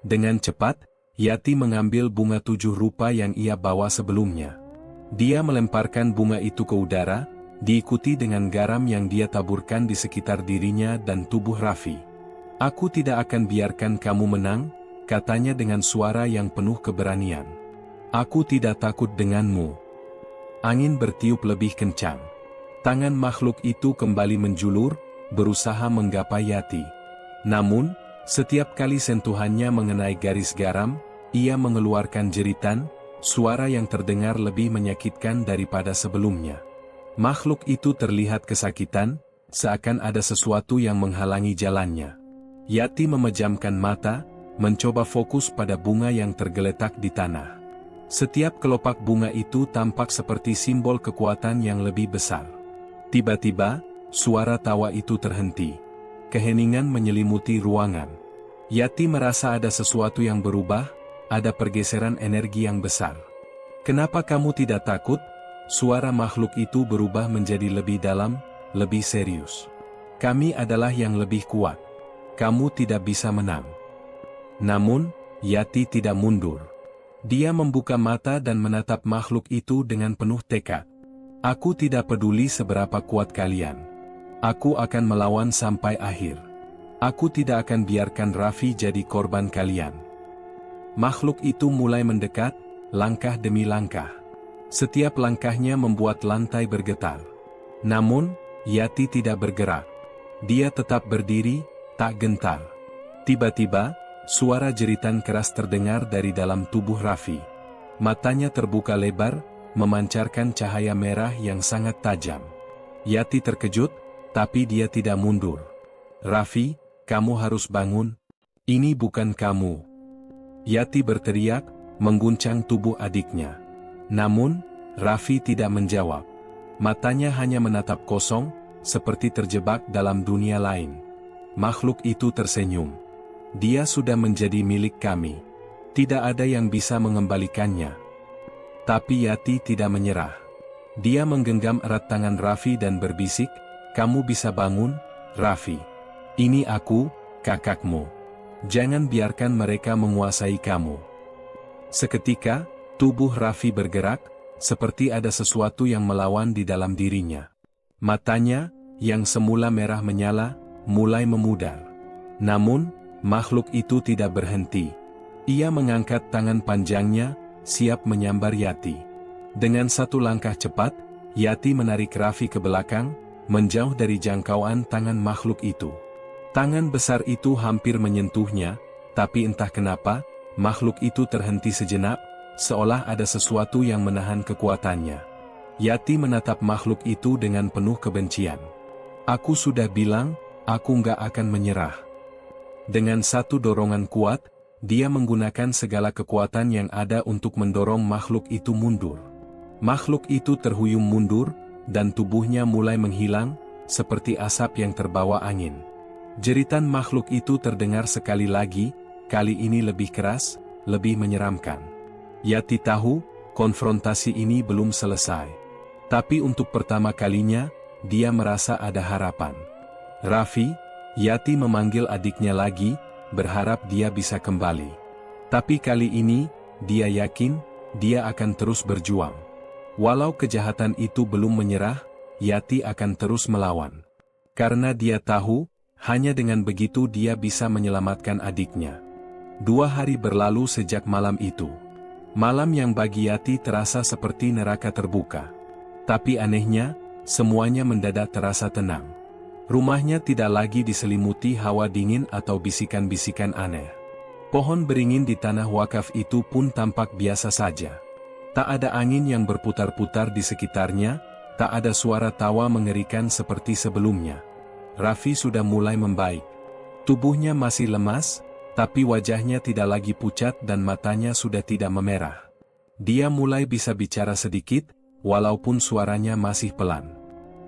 Dengan cepat, Yati mengambil bunga 7 rupa yang ia bawa sebelumnya. Dia melemparkan bunga itu ke udara, diikuti dengan garam yang dia taburkan di sekitar dirinya dan tubuh Raffi. Aku tidak akan biarkan kamu menang, katanya dengan suara yang penuh keberanian. Aku tidak takut denganmu. Angin bertiup lebih kencang. Tangan makhluk itu kembali menjulur, berusaha menggapai Yati. Namun, setiap kali sentuhannya mengenai garis garam, ia mengeluarkan jeritan, suara yang terdengar lebih menyakitkan daripada sebelumnya. Makhluk itu terlihat kesakitan, seakan ada sesuatu yang menghalangi jalannya. Yati memejamkan mata, mencoba fokus pada bunga yang tergeletak di tanah. Setiap kelopak bunga itu tampak seperti simbol kekuatan yang lebih besar. Tiba-tiba, suara tawa itu terhenti. Keheningan menyelimuti ruangan. Yati merasa ada sesuatu yang berubah, ada pergeseran energi yang besar. Kenapa kamu tidak takut? Suara makhluk itu berubah menjadi lebih dalam, lebih serius. Kami adalah yang lebih kuat. Kamu tidak bisa menang. Namun, Yati tidak mundur. Dia membuka mata dan menatap makhluk itu dengan penuh tekad. Aku tidak peduli seberapa kuat kalian. Aku akan melawan sampai akhir. Aku tidak akan biarkan Raffi jadi korban kalian. Makhluk itu mulai mendekat, langkah demi langkah. Setiap langkahnya membuat lantai bergetar. Namun, Yati tidak bergerak. Dia tetap berdiri, tak gentar. Tiba-tiba, suara jeritan keras terdengar dari dalam tubuh Raffi. Matanya terbuka lebar, memancarkan cahaya merah yang sangat tajam. Yati terkejut, tapi dia tidak mundur. Raffi, kamu harus bangun. Ini bukan kamu. Yati berteriak, mengguncang tubuh adiknya. Namun, Raffi tidak menjawab. Matanya hanya menatap kosong, seperti terjebak dalam dunia lain. Makhluk itu tersenyum. Dia sudah menjadi milik kami. Tidak ada yang bisa mengembalikannya. Tapi Yati tidak menyerah. Dia menggenggam erat tangan Raffi dan berbisik, kamu bisa bangun, Raffi. Ini aku, kakakmu. Jangan biarkan mereka menguasai kamu. Seketika, tubuh Raffi bergerak, seperti ada sesuatu yang melawan di dalam dirinya. Matanya, yang semula merah menyala, mulai memudar. Namun, makhluk itu tidak berhenti. Ia mengangkat tangan panjangnya, siap menyambar Yati. Dengan satu langkah cepat, Yati menarik Raffi ke belakang, menjauh dari jangkauan tangan makhluk itu. Tangan besar itu hampir menyentuhnya, tapi entah kenapa, makhluk itu terhenti sejenak, seolah ada sesuatu yang menahan kekuatannya. Yati menatap makhluk itu dengan penuh kebencian. Aku sudah bilang, aku nggak akan menyerah. Dengan satu dorongan kuat, dia menggunakan segala kekuatan yang ada untuk mendorong makhluk itu mundur. Makhluk itu terhuyung mundur, dan tubuhnya mulai menghilang, seperti asap yang terbawa angin. Jeritan makhluk itu terdengar sekali lagi, kali ini lebih keras, lebih menyeramkan. Yati tahu, konfrontasi ini belum selesai. Tapi untuk pertama kalinya, dia merasa ada harapan. Raffi, Yati memanggil adiknya lagi, berharap dia bisa kembali. Tapi kali ini, dia yakin, dia akan terus berjuang. Walau kejahatan itu belum menyerah, Yati akan terus melawan. Karena dia tahu, hanya dengan begitu dia bisa menyelamatkan adiknya. 2 hari berlalu sejak malam itu. Malam yang bagi Yati terasa seperti neraka terbuka. Tapi anehnya, semuanya mendadak terasa tenang. Rumahnya tidak lagi diselimuti hawa dingin atau bisikan-bisikan aneh. Pohon beringin di tanah wakaf itu pun tampak biasa saja. Tak ada angin yang berputar-putar di sekitarnya, tak ada suara tawa mengerikan seperti sebelumnya. Raffi sudah mulai membaik. Tubuhnya masih lemas, tapi wajahnya tidak lagi pucat dan matanya sudah tidak memerah. Dia mulai bisa bicara sedikit, walaupun suaranya masih pelan.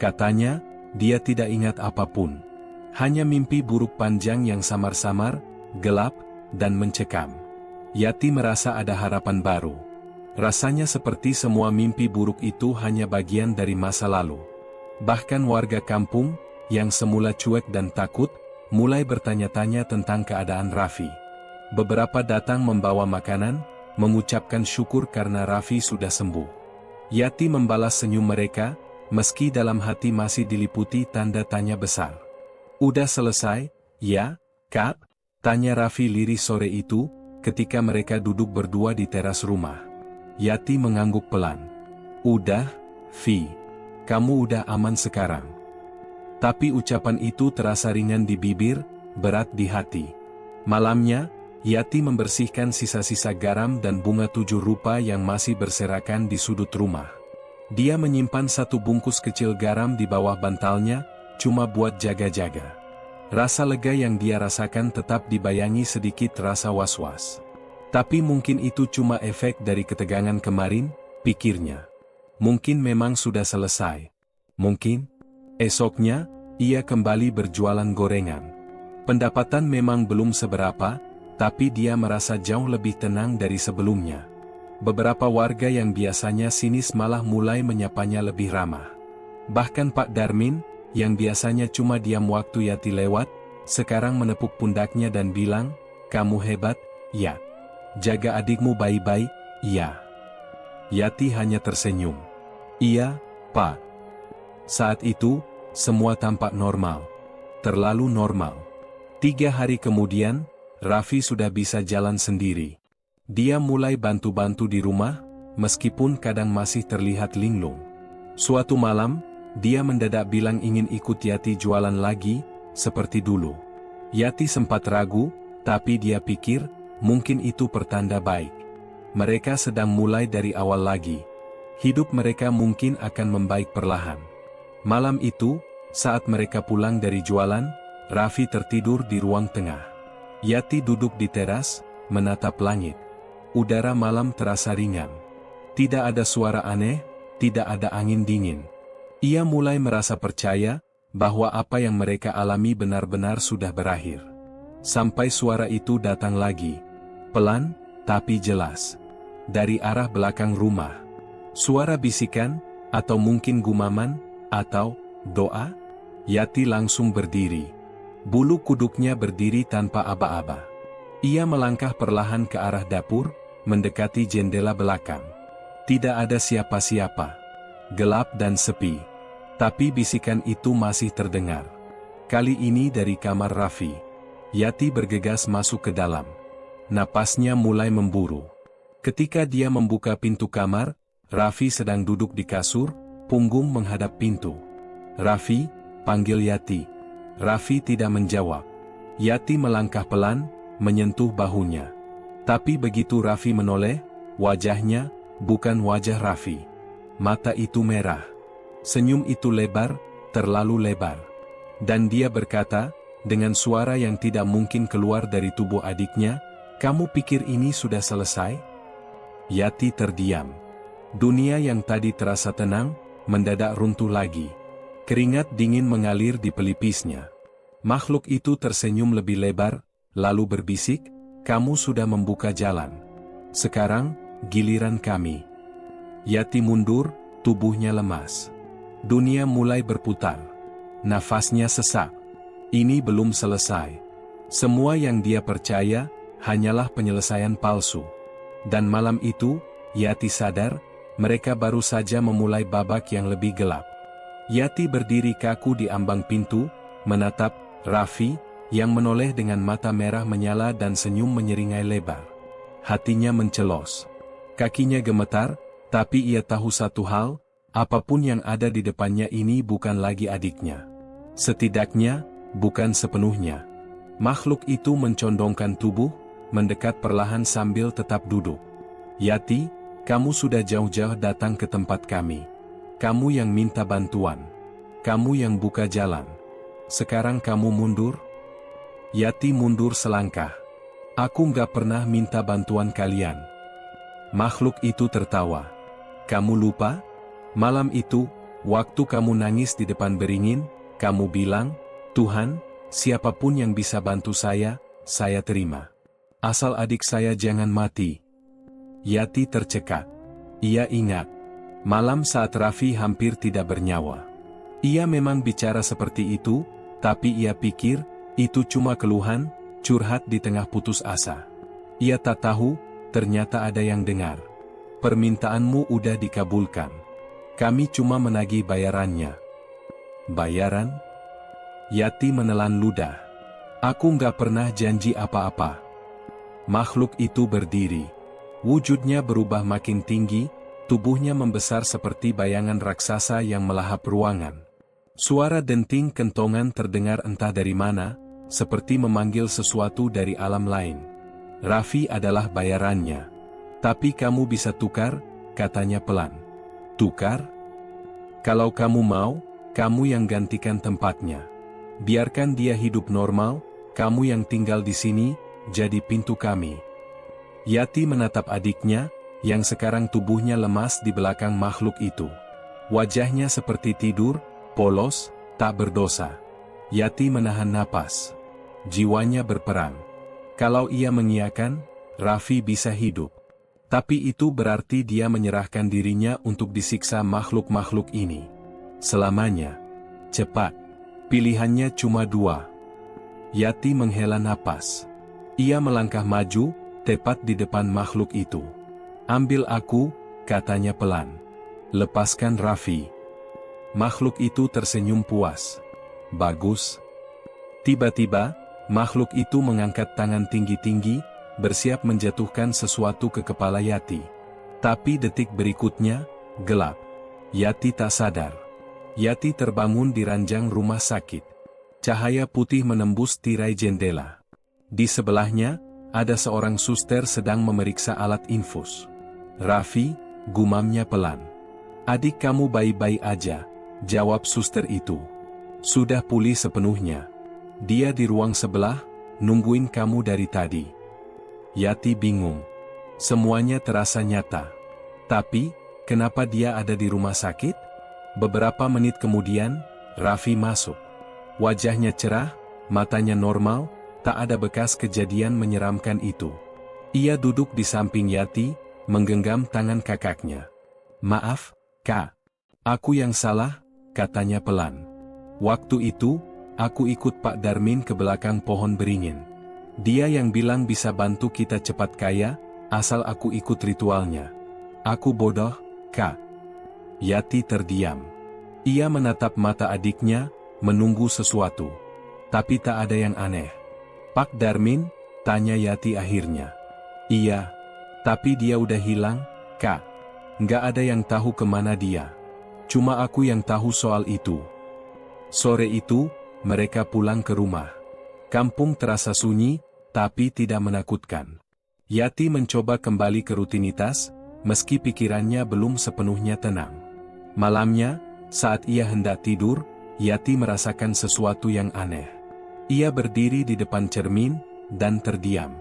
Katanya, dia tidak ingat apapun. Hanya mimpi buruk panjang yang samar-samar, gelap, dan mencekam. Yati merasa ada harapan baru. Rasanya seperti semua mimpi buruk itu hanya bagian dari masa lalu. Bahkan warga kampung, yang semula cuek dan takut, mulai bertanya-tanya tentang keadaan Raffi. Beberapa datang membawa makanan, mengucapkan syukur karena Raffi sudah sembuh. Yati membalas senyum mereka, meski dalam hati masih diliputi tanda tanya besar. Udah selesai, ya, Kak? Tanya Raffi lirih sore itu, ketika mereka duduk berdua di teras rumah. Yati mengangguk pelan. Udah, Vi. Kamu udah aman sekarang. Tapi ucapan itu terasa ringan di bibir, berat di hati. Malamnya, Yati membersihkan sisa-sisa garam dan bunga 7 rupa yang masih berserakan di sudut rumah. Dia menyimpan 1 bungkus kecil garam di bawah bantalnya, cuma buat jaga-jaga. Rasa lega yang dia rasakan tetap dibayangi sedikit rasa was-was. Tapi mungkin itu cuma efek dari ketegangan kemarin, pikirnya. Mungkin memang sudah selesai. Mungkin esoknya, ia kembali berjualan gorengan. Pendapatan memang belum seberapa, tapi dia merasa jauh lebih tenang dari sebelumnya. Beberapa warga yang biasanya sinis malah mulai menyapanya lebih ramah. Bahkan Pak Darmin, yang biasanya cuma diam waktu Yati lewat, sekarang menepuk pundaknya dan bilang, "Kamu hebat, ya. Jaga adikmu baik-baik, "Iya." Yati hanya tersenyum. "Iya, Pak." Saat itu, semua tampak normal. Terlalu normal. 3 hari kemudian, Raffi sudah bisa jalan sendiri. Dia mulai bantu-bantu di rumah, meskipun kadang masih terlihat linglung. Suatu malam, dia mendadak bilang ingin ikut Yati jualan lagi, seperti dulu. Yati sempat ragu, tapi dia pikir, mungkin itu pertanda baik. Mereka sedang mulai dari awal lagi. Hidup mereka mungkin akan membaik perlahan. Malam itu, saat mereka pulang dari jualan, Raffi tertidur di ruang tengah. Yati duduk di teras, menatap langit. Udara malam terasa ringan. Tidak ada suara aneh, tidak ada angin dingin. Ia mulai merasa percaya, bahwa apa yang mereka alami benar-benar sudah berakhir. Sampai suara itu datang lagi. Pelan, tapi jelas. Dari arah belakang rumah. Suara bisikan, atau mungkin gumaman, atau doa. Yati langsung berdiri. Bulu kuduknya berdiri tanpa aba-aba. Ia melangkah perlahan ke arah dapur, mendekati jendela belakang. Tidak ada siapa-siapa. Gelap dan sepi. Tapi bisikan itu masih terdengar. Kali ini dari kamar Raffi. Yati bergegas masuk ke dalam. Napasnya mulai memburu. Ketika dia membuka pintu kamar, Raffi sedang duduk di kasur, punggung menghadap pintu. "Raffi," panggil Yati. Raffi tidak menjawab. Yati melangkah pelan, menyentuh bahunya. Tapi begitu Raffi menoleh, wajahnya, bukan wajah Raffi. Mata itu merah. Senyum itu lebar, terlalu lebar. Dan dia berkata, dengan suara yang tidak mungkin keluar dari tubuh adiknya, "Kamu pikir ini sudah selesai?" Yati terdiam. Dunia yang tadi terasa tenang, mendadak runtuh lagi. Keringat dingin mengalir di pelipisnya. Makhluk itu tersenyum lebih lebar, lalu berbisik, "Kamu sudah membuka jalan. Sekarang, giliran kami." Yati mundur, tubuhnya lemas. Dunia mulai berputar. Nafasnya sesak. Ini belum selesai. Semua yang dia percaya, hanyalah penyelesaian palsu. Dan malam itu, Yati sadar, mereka baru saja memulai babak yang lebih gelap. Yati berdiri kaku di ambang pintu, menatap Raffi, yang menoleh dengan mata merah menyala dan senyum menyeringai lebar. Hatinya mencelos. Kakinya gemetar, tapi ia tahu satu hal, apapun yang ada di depannya ini bukan lagi adiknya. Setidaknya, bukan sepenuhnya. Makhluk itu mencondongkan tubuh, mendekat perlahan sambil tetap duduk. "Yati, kamu sudah jauh-jauh datang ke tempat kami. Kamu yang minta bantuan. Kamu yang buka jalan. Sekarang kamu mundur?" Yati mundur selangkah. "Aku nggak pernah minta bantuan kalian." Makhluk itu tertawa. "Kamu lupa? Malam itu, waktu kamu nangis di depan beringin, kamu bilang, 'Tuhan, siapapun yang bisa bantu saya terima. Asal adik saya jangan mati.'" Yati tercekat. Ia ingat. Malam saat Raffi hampir tidak bernyawa. Ia memang bicara seperti itu, tapi ia pikir, itu cuma keluhan, curhat di tengah putus asa. Ia tak tahu, ternyata ada yang dengar. "Permintaanmu udah dikabulkan. Kami cuma menagih bayarannya." "Bayaran?" Yati menelan ludah. "Aku nggak pernah janji apa-apa." Makhluk itu berdiri. Wujudnya berubah makin tinggi, tubuhnya membesar seperti bayangan raksasa yang melahap ruangan. Suara denting kentongan terdengar entah dari mana, seperti memanggil sesuatu dari alam lain. "Raffi adalah bayarannya. Tapi kamu bisa tukar," katanya pelan. "Tukar? Kalau kamu mau, kamu yang gantikan tempatnya. Biarkan dia hidup normal, kamu yang tinggal di sini, jadi pintu kami." Yati menatap adiknya, yang sekarang tubuhnya lemas di belakang makhluk itu. Wajahnya seperti tidur, polos, tak berdosa. Yati menahan napas. Jiwanya berperang. Kalau ia mengiyakan, Raffi bisa hidup. Tapi itu berarti dia menyerahkan dirinya untuk disiksa makhluk-makhluk ini. Selamanya. Cepat. Pilihannya cuma 2. Yati menghela napas. Ia melangkah maju, tepat di depan makhluk itu. Ambil aku, katanya pelan. Lepaskan Raffi. Makhluk itu tersenyum puas. Bagus. Tiba-tiba, makhluk itu mengangkat tangan tinggi-tinggi, bersiap menjatuhkan sesuatu ke kepala Yati. Tapi detik berikutnya, gelap. Yati tak sadar. Yati terbangun di ranjang rumah sakit. Cahaya putih menembus tirai jendela. Di sebelahnya, ada seorang suster sedang memeriksa alat infus. Raffi, gumamnya pelan. Adik kamu baik-baik aja, jawab suster itu. Sudah pulih sepenuhnya. Dia di ruang sebelah, nungguin kamu dari tadi. Yati bingung. Semuanya terasa nyata. Tapi, kenapa dia ada di rumah sakit? Beberapa menit kemudian, Raffi masuk. Wajahnya cerah, matanya normal, tak ada bekas kejadian menyeramkan itu. Ia duduk di samping Yati, menggenggam tangan kakaknya. Maaf, Kak. Aku yang salah, katanya pelan. Waktu itu, aku ikut Pak Darmin ke belakang pohon beringin. Dia yang bilang bisa bantu kita cepat kaya, asal aku ikut ritualnya. Aku bodoh, Kak. Yati terdiam. Ia menatap mata adiknya, menunggu sesuatu. Tapi tak ada yang aneh. Pak Darmin, tanya Yati akhirnya. Iya. Tapi dia udah hilang, Kak. Nggak ada yang tahu kemana dia. Cuma aku yang tahu soal itu. Sore itu, mereka pulang ke rumah. Kampung terasa sunyi, tapi tidak menakutkan. Yati mencoba kembali ke rutinitas, meski pikirannya belum sepenuhnya tenang. Malamnya, saat ia hendak tidur, Yati merasakan sesuatu yang aneh. Ia berdiri di depan cermin, dan terdiam.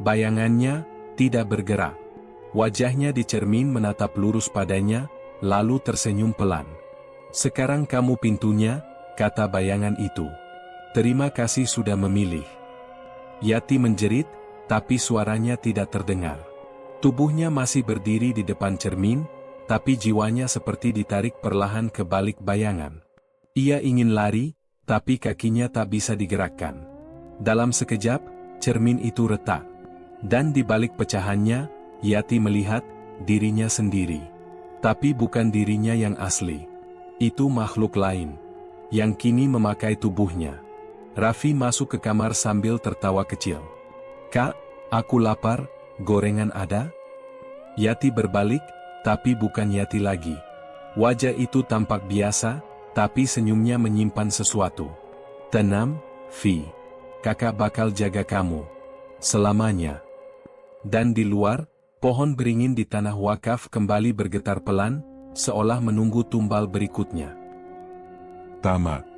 Bayangannya, tidak bergerak. Wajahnya di cermin menatap lurus padanya, lalu tersenyum pelan. Sekarang kamu pintunya, kata bayangan itu. Terima kasih sudah memilih. Yati menjerit, tapi suaranya tidak terdengar. Tubuhnya masih berdiri di depan cermin, tapi jiwanya seperti ditarik perlahan ke balik bayangan. Ia ingin lari, tapi kakinya tak bisa digerakkan. Dalam sekejap, cermin itu retak. Dan di balik pecahannya, Yati melihat dirinya sendiri. Tapi bukan dirinya yang asli. Itu makhluk lain, yang kini memakai tubuhnya. Raffi masuk ke kamar sambil tertawa kecil. Kak, aku lapar, gorengan ada? Yati berbalik, tapi bukan Yati lagi. Wajah itu tampak biasa, tapi senyumnya menyimpan sesuatu. Tenang, Vi. Kakak bakal jaga kamu. Selamanya. Dan di luar, pohon beringin di tanah wakaf kembali bergetar pelan, seolah menunggu tumbal berikutnya. Tamat.